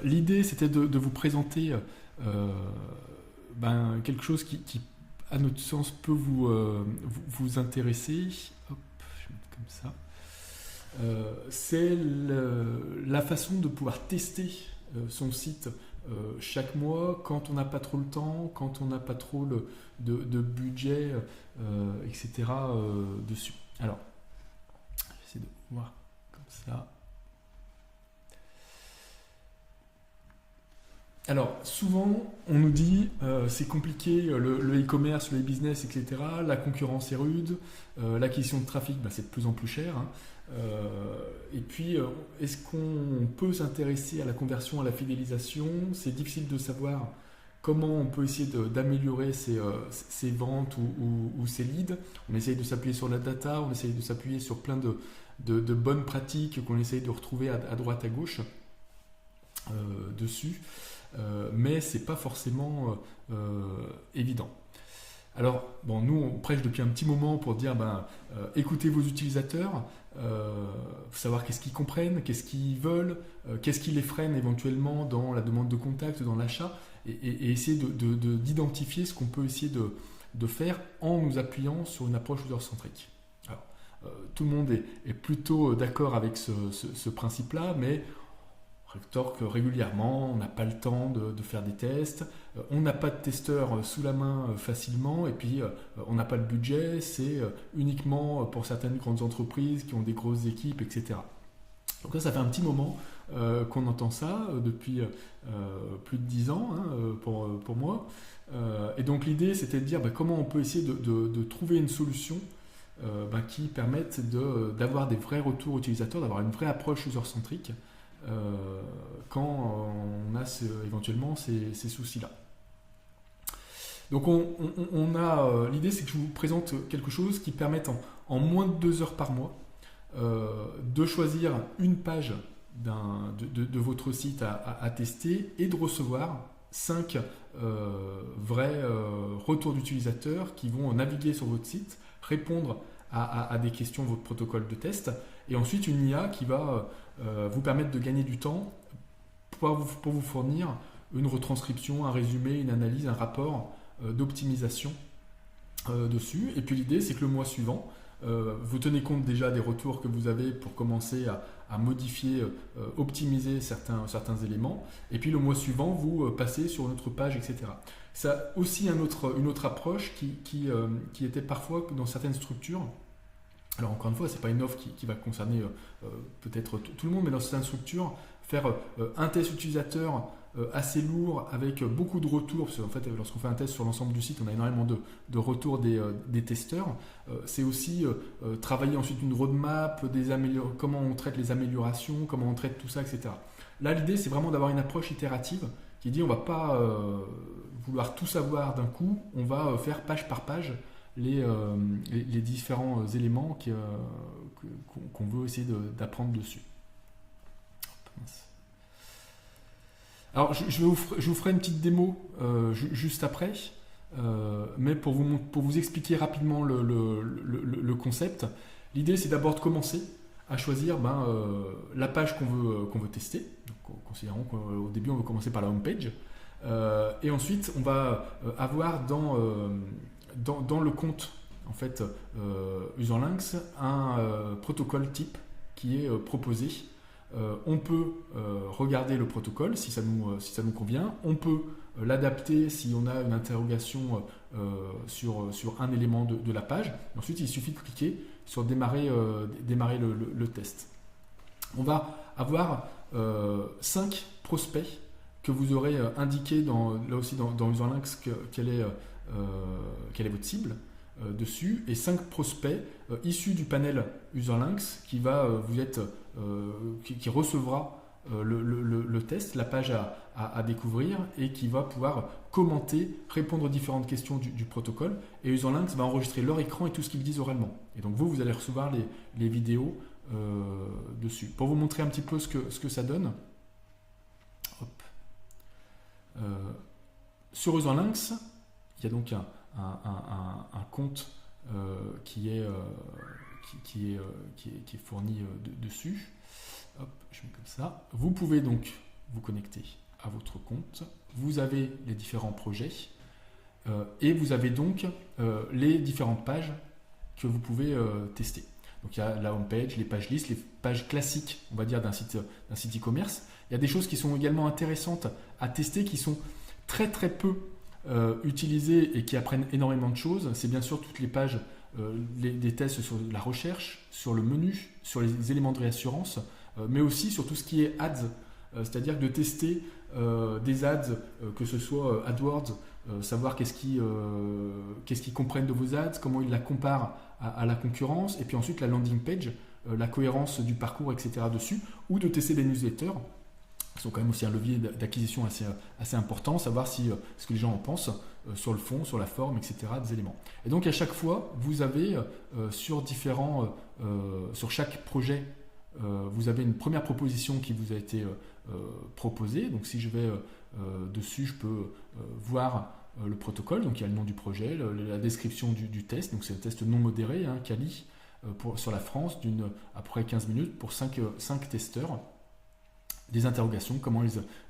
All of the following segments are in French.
L'idée, c'était de vous présenter quelque chose qui, à notre sens, peut vous intéresser. Hop, je vais mettre comme ça. C'est la façon de pouvoir tester son site chaque mois quand on n'a pas trop le temps, quand on n'a pas trop de budget, etc. Dessus. Alors, j'essaie de voir comme ça. Alors, souvent, on nous dit c'est compliqué, le e-commerce, le e-business, etc. La concurrence est rude, l'acquisition de trafic, c'est de plus en plus cher. Hein. Et puis, est-ce qu'on peut s'intéresser à la conversion, à la fidélisation? C'est difficile de savoir comment on peut essayer d'améliorer ses ventes ou ses leads. On essaye de s'appuyer sur la data, on essaye de s'appuyer sur plein de bonnes pratiques qu'on essaye de retrouver à droite, à gauche dessus. Mais c'est pas forcément évident. Alors, nous on prêche depuis un petit moment pour dire écoutez vos utilisateurs, savoir qu'est-ce qu'ils comprennent, qu'est-ce qu'ils veulent, qu'est-ce qui les freine éventuellement dans la demande de contact, dans l'achat, et essayer d'identifier ce qu'on peut essayer de faire en nous appuyant sur une approche user-centrique. Alors, tout le monde est plutôt d'accord avec ce principe-là, mais que régulièrement, on n'a pas le temps de faire des tests, on n'a pas de testeurs sous la main facilement, et puis on n'a pas le budget, c'est uniquement pour certaines grandes entreprises qui ont des grosses équipes, etc. Donc là, ça fait un petit moment qu'on entend ça, depuis plus de 10 ans pour moi. Et donc l'idée, c'était de dire comment on peut essayer de trouver une solution qui permette d'avoir des vrais retours utilisateurs, d'avoir une vraie approche user-centrique, quand on a éventuellement ces soucis-là. Donc l'idée, c'est que je vous présente quelque chose qui permette en moins de 2 heures par mois de choisir une page de votre site à tester et de recevoir 5 vrais retours d'utilisateurs qui vont naviguer sur votre site, répondre à des questions de votre protocole de test, et ensuite une IA qui va vous permettre de gagner du temps pour vous fournir une retranscription, un résumé, une analyse, un rapport d'optimisation dessus. Et puis l'idée, c'est que le mois suivant, vous tenez compte déjà des retours que vous avez pour commencer à modifier, optimiser certains éléments, et puis le mois suivant, vous passez sur une autre page, etc. Ça aussi une autre approche qui était parfois dans certaines structures. Alors encore une fois, ce n'est pas une offre qui va concerner peut-être tout le monde, mais dans certaines structures, faire un test utilisateur assez lourd avec beaucoup de retours, parce qu'en fait, lorsqu'on fait un test sur l'ensemble du site, on a énormément de retours des testeurs. C'est aussi travailler ensuite une roadmap, comment on traite les améliorations, comment on traite tout ça, etc. Là, l'idée, c'est vraiment d'avoir une approche itérative qui dit on ne va pas vouloir tout savoir d'un coup, on va faire page par page les différents éléments qu'on veut essayer d'apprendre dessus. Alors, je vous ferai une petite démo juste après, mais pour vous expliquer rapidement le concept, l'idée c'est d'abord de commencer à choisir la page qu'on veut tester. Donc, considérons qu'au début on veut commencer par la home page, et ensuite on va avoir dans le compte en fait Userlinks un protocole type qui est proposé. On peut regarder le protocole si ça nous convient, on peut l'adapter si on a une interrogation sur un élément de la page. Ensuite, il suffit de cliquer sur démarrer le test. On va avoir 5 prospects que vous aurez indiqués là aussi dans Userlinks quelle est votre cible dessus, et 5 prospects issus du panel Userlinks qui recevra le test, la page à découvrir, et qui va pouvoir commenter, répondre aux différentes questions du protocole, et Userlinks va enregistrer leur écran et tout ce qu'ils disent oralement. Et donc vous allez recevoir les vidéos dessus. Pour vous montrer un petit peu ce que ça donne, hop. Sur Userlinks, il y a donc un compte qui est fourni dessus. Hop, je mets comme ça. Vous pouvez donc vous connecter à votre compte. Vous avez les différents projets et vous avez donc les différentes pages que vous pouvez tester. Donc il y a la home page, les pages listes, les pages classiques, on va dire, d'un site e-commerce. Il y a des choses qui sont également intéressantes à tester, qui sont très très peu utilisées et qui apprennent énormément de choses. C'est bien sûr toutes les pages, des tests sur la recherche, sur le menu, sur les éléments de réassurance, mais aussi sur tout ce qui est ads, c'est-à-dire de tester des ads, que ce soit AdWords, savoir qu'est-ce qu'ils comprennent de vos ads, comment ils la comparent à la concurrence, et puis ensuite la landing page, la cohérence du parcours, etc. dessus, ou de tester des newsletters, qui sont quand même aussi un levier d'acquisition assez important, savoir ce que les gens en pensent sur le fond, sur la forme, etc. des éléments. Et donc à chaque fois, vous avez sur chaque projet, vous avez une première proposition qui vous a été proposée. Donc si je vais dessus, je peux voir le protocole, donc il y a le nom du projet, la description du test, donc c'est un test non modéré, quali, sur la France, après 15 minutes pour 5 testeurs. Des interrogations, comment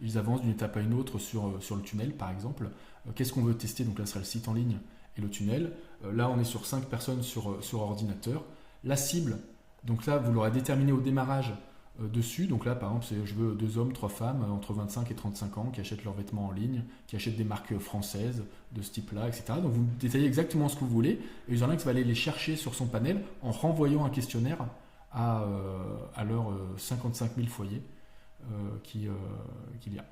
ils avancent d'une étape à une autre sur le tunnel par exemple. Qu'est-ce qu'on veut tester? Donc là ce sera le site en ligne et le tunnel. Là on est sur 5 personnes sur ordinateur. La cible, donc là vous l'aurez déterminé au démarrage dessus. Donc là par exemple je veux 2 hommes, 3 femmes entre 25 et 35 ans qui achètent leurs vêtements en ligne, qui achètent des marques françaises de ce type là, etc. Donc vous détaillez exactement ce que vous voulez et Userlinx va aller les chercher sur son panel en renvoyant un questionnaire à leurs 55 000 foyers qu'il y a.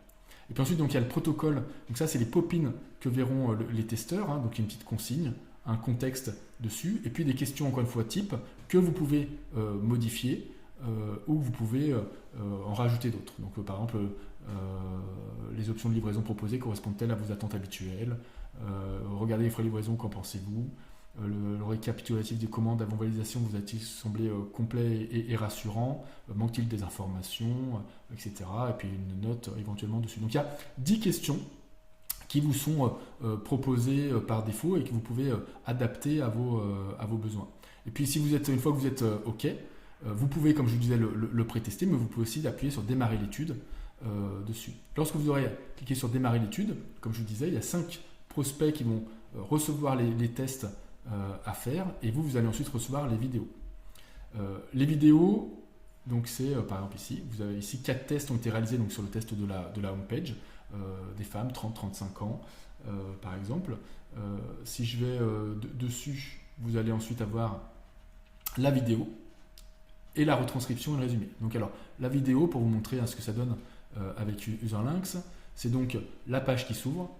Et puis ensuite donc il y a le protocole. Donc ça c'est les pop-ins que verront les testeurs, donc il y a une petite consigne, un contexte dessus, et puis des questions encore une fois type que vous pouvez modifier ou vous pouvez en rajouter d'autres. Donc par exemple les options de livraison proposées correspondent-elles à vos attentes habituelles? Regardez les frais de livraison, qu'en pensez-vous? Le récapitulatif des commandes avant validation vous a-t-il semblé complet et rassurant? Manque-t-il des informations, etc. Et puis une note éventuellement dessus. Donc il y a 10 questions qui vous sont proposées par défaut et que vous pouvez adapter à vos besoins. Et puis une fois que vous êtes OK, vous pouvez, comme je vous disais, le pré-tester, mais vous pouvez aussi appuyer sur démarrer l'étude dessus. Lorsque vous aurez cliqué sur démarrer l'étude, comme je vous disais, il y a 5 prospects qui vont recevoir les tests à faire et vous allez ensuite recevoir les vidéos. Les vidéos, donc c'est par exemple ici, vous avez ici 4 tests ont été réalisés donc sur le test de la home page, des femmes 30-35 ans par exemple. Si je vais dessus, vous allez ensuite avoir la vidéo et la retranscription et le résumé. Donc alors la vidéo, pour vous montrer ce que ça donne avec Userlinx, c'est donc la page qui s'ouvre.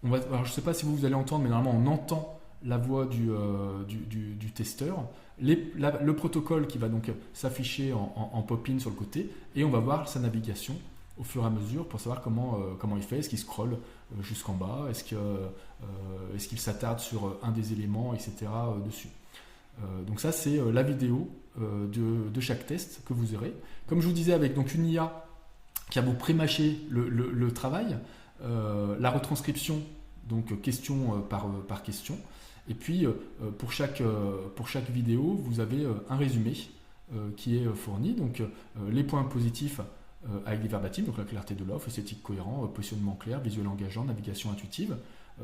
Alors je ne sais pas si vous allez entendre, mais normalement on entend la voix du testeur, le protocole qui va donc s'afficher en pop-in sur le côté, et on va voir sa navigation au fur et à mesure pour savoir comment il fait. Est-ce qu'il scrolle jusqu'en bas? Est-ce qu'il s'attarde sur un des éléments, etc. dessus. Donc ça c'est la vidéo de chaque test que vous aurez. Comme je vous disais, avec donc une IA qui va vous pré-mâcher le travail, la retranscription, donc question par question. Et puis pour chaque vidéo, vous avez un résumé qui est fourni. Donc les points positifs avec des verbatim, donc la clarté de l'offre, esthétique cohérent, positionnement clair, visuel engageant, navigation intuitive.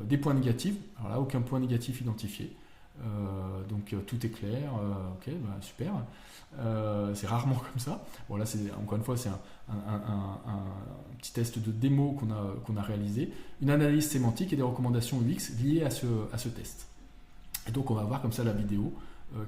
Des points négatifs, alors là aucun point négatif identifié. Donc tout est clair, ok, super. C'est rarement comme ça. Bon là c'est encore une fois c'est un petit test de démo qu'on a réalisé, une analyse sémantique et des recommandations UX liées à ce test. Et donc on va voir comme ça la vidéo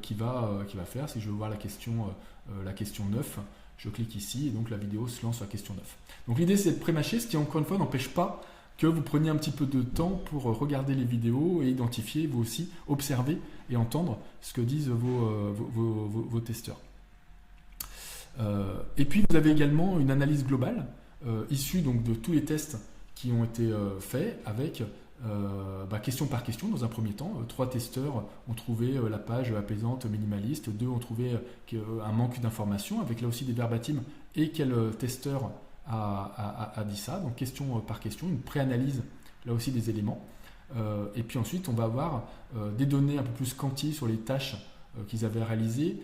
qui va faire. Si je veux voir la question 9, je clique ici et donc la vidéo se lance sur la question 9. Donc l'idée c'est de pré-mâcher, ce qui encore une fois n'empêche pas que vous preniez un petit peu de temps pour regarder les vidéos et identifier, vous aussi, observer et entendre ce que disent vos testeurs. Et puis vous avez également une analyse globale issue donc de tous les tests qui ont été faits avec question par question dans un premier temps. 3 testeurs ont trouvé la page apaisante, minimaliste, 2 ont trouvé un manque d'informations avec là aussi des verbatims et quel testeur a dit ça, donc question par question, une pré-analyse là aussi des éléments. Et puis ensuite on va avoir des données un peu plus quanti sur les tâches qu'ils avaient réalisées,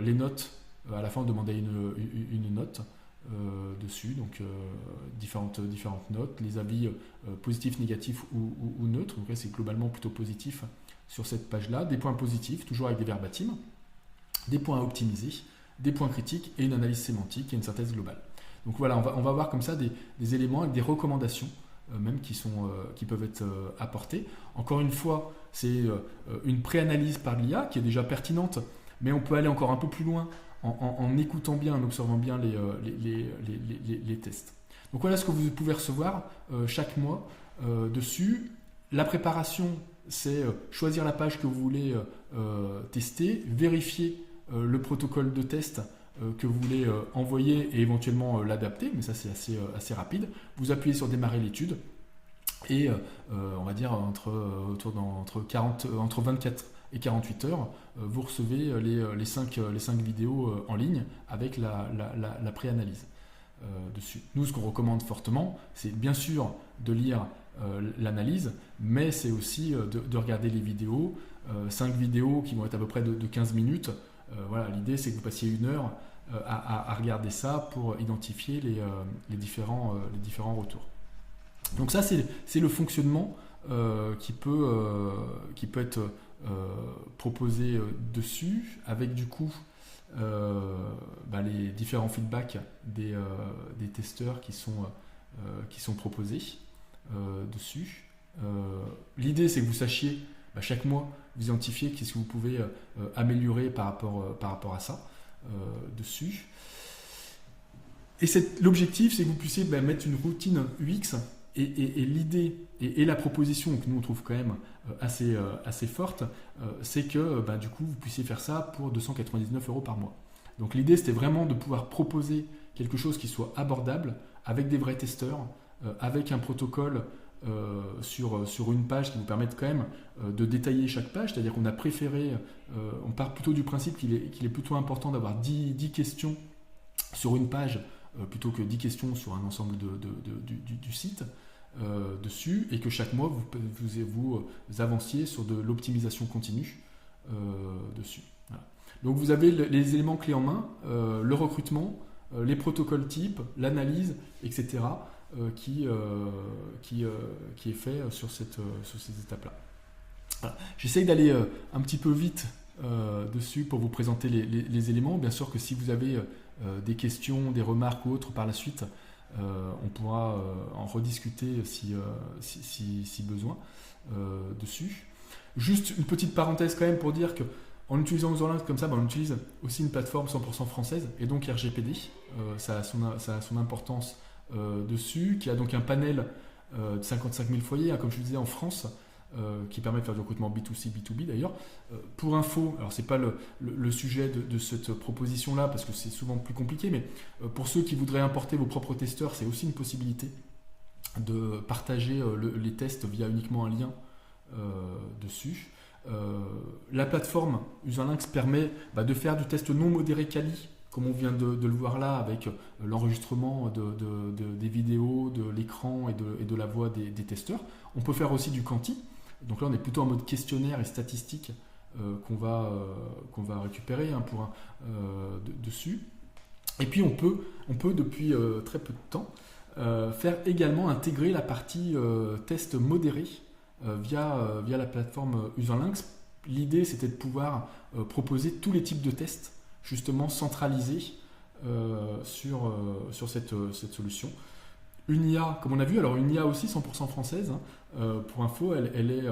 les notes, à la fin on demandait une note, dessus, donc différentes notes, les avis positifs, négatifs ou neutres. Donc là, c'est globalement plutôt positif sur cette page-là. Des points positifs, toujours avec des verbatims, des points à optimiser, des points critiques et une analyse sémantique et une synthèse globale. Donc voilà, on va voir comme ça des éléments avec des recommandations même qui peuvent être apportées. Encore une fois, c'est une préanalyse par l'IA qui est déjà pertinente, mais on peut aller encore un peu plus loin en écoutant bien, en observant bien les tests. Donc voilà ce que vous pouvez recevoir chaque mois dessus. La préparation, c'est choisir la page que vous voulez tester, vérifier le protocole de test que vous voulez envoyer et éventuellement l'adapter, mais ça c'est assez rapide. Vous appuyez sur démarrer l'étude et on va dire entre 24 et 48 heures, vous recevez les 5 vidéos en ligne avec la préanalyse dessus. Nous, ce qu'on recommande fortement, c'est bien sûr de lire l'analyse, mais c'est aussi de regarder les vidéos, 5 vidéos qui vont être à peu près de 15 minutes. Voilà, l'idée c'est que vous passiez 1 heure à regarder ça pour identifier les différents retours. Donc ça, c'est le fonctionnement qui peut être proposé dessus, avec du coup les différents feedbacks des testeurs qui sont proposés dessus. L'idée, c'est que vous sachiez chaque mois, vous identifiez qu'est-ce que vous pouvez améliorer par rapport à ça dessus. Et l'objectif, c'est que vous puissiez mettre une routine UX. Et l'idée et la proposition que nous on trouve quand même assez forte, c'est que du coup vous puissiez faire ça pour 299 € par mois. Donc l'idée, c'était vraiment de pouvoir proposer quelque chose qui soit abordable, avec des vrais testeurs, avec un protocole sur une page qui vous permette quand même de détailler chaque page. C'est-à-dire qu'on a préféré, on part plutôt du principe qu'il est plutôt important d'avoir 10 questions sur une page plutôt que 10 questions sur un ensemble du site dessus, et que chaque mois vous avanciez sur de l'optimisation continue dessus. Voilà. Donc vous avez les éléments clés en main, le recrutement, les protocoles types, l'analyse, etc. Qui est fait sur ces étapes-là. Voilà. J'essaye d'aller un petit peu vite dessus pour vous présenter les éléments. Bien sûr que si vous avez des questions, des remarques ou autres par la suite, on pourra en rediscuter si besoin dessus. Juste une petite parenthèse quand même pour dire que en utilisant Userlynx comme ça, on utilise aussi une plateforme 100% française et donc RGPD. Ça a son importance dessus, qui a donc un panel de 55 000 foyers, comme je vous disais, en France, qui permet de faire du recrutement B2C, B2B d'ailleurs. Pour info, alors c'est pas le sujet de cette proposition-là, parce que c'est souvent plus compliqué, mais pour ceux qui voudraient importer vos propres testeurs, c'est aussi une possibilité de partager les tests via uniquement un lien dessus. La plateforme Userlynx permet de faire du test non modéré quali, comme on vient de le voir là, avec l'enregistrement des vidéos, de l'écran et de la voix des testeurs. On peut faire aussi du quanti. Donc là, on est plutôt en mode questionnaire et statistique qu'on va récupérer dessus. Et puis, on peut depuis très peu de temps, faire également intégrer la partie test modéré via la plateforme Userlynx. L'idée, c'était de pouvoir proposer tous les types de tests, justement centralisés sur cette solution. Une IA, comme on a vu, alors une IA aussi 100% française, pour info, elle est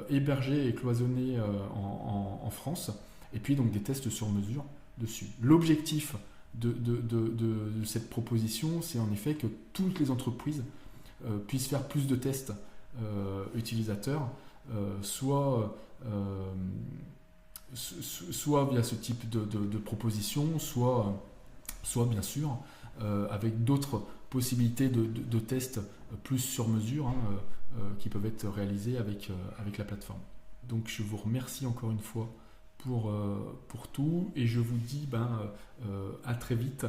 hébergée et cloisonnée en France, et puis donc des tests sur mesure dessus. L'objectif de cette proposition, c'est en effet que toutes les entreprises puissent faire plus de tests utilisateurs, soit via ce type de proposition, soit bien sûr avec d'autres possibilités de tests plus sur mesure qui peuvent être réalisés avec la plateforme. Donc je vous remercie encore une fois pour tout, et je vous dis à très vite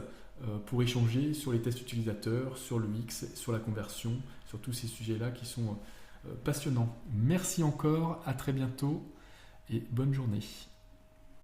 pour échanger sur les tests utilisateurs, sur le UX, sur la conversion, sur tous ces sujets-là qui sont passionnants. Merci encore, à très bientôt et bonne journée.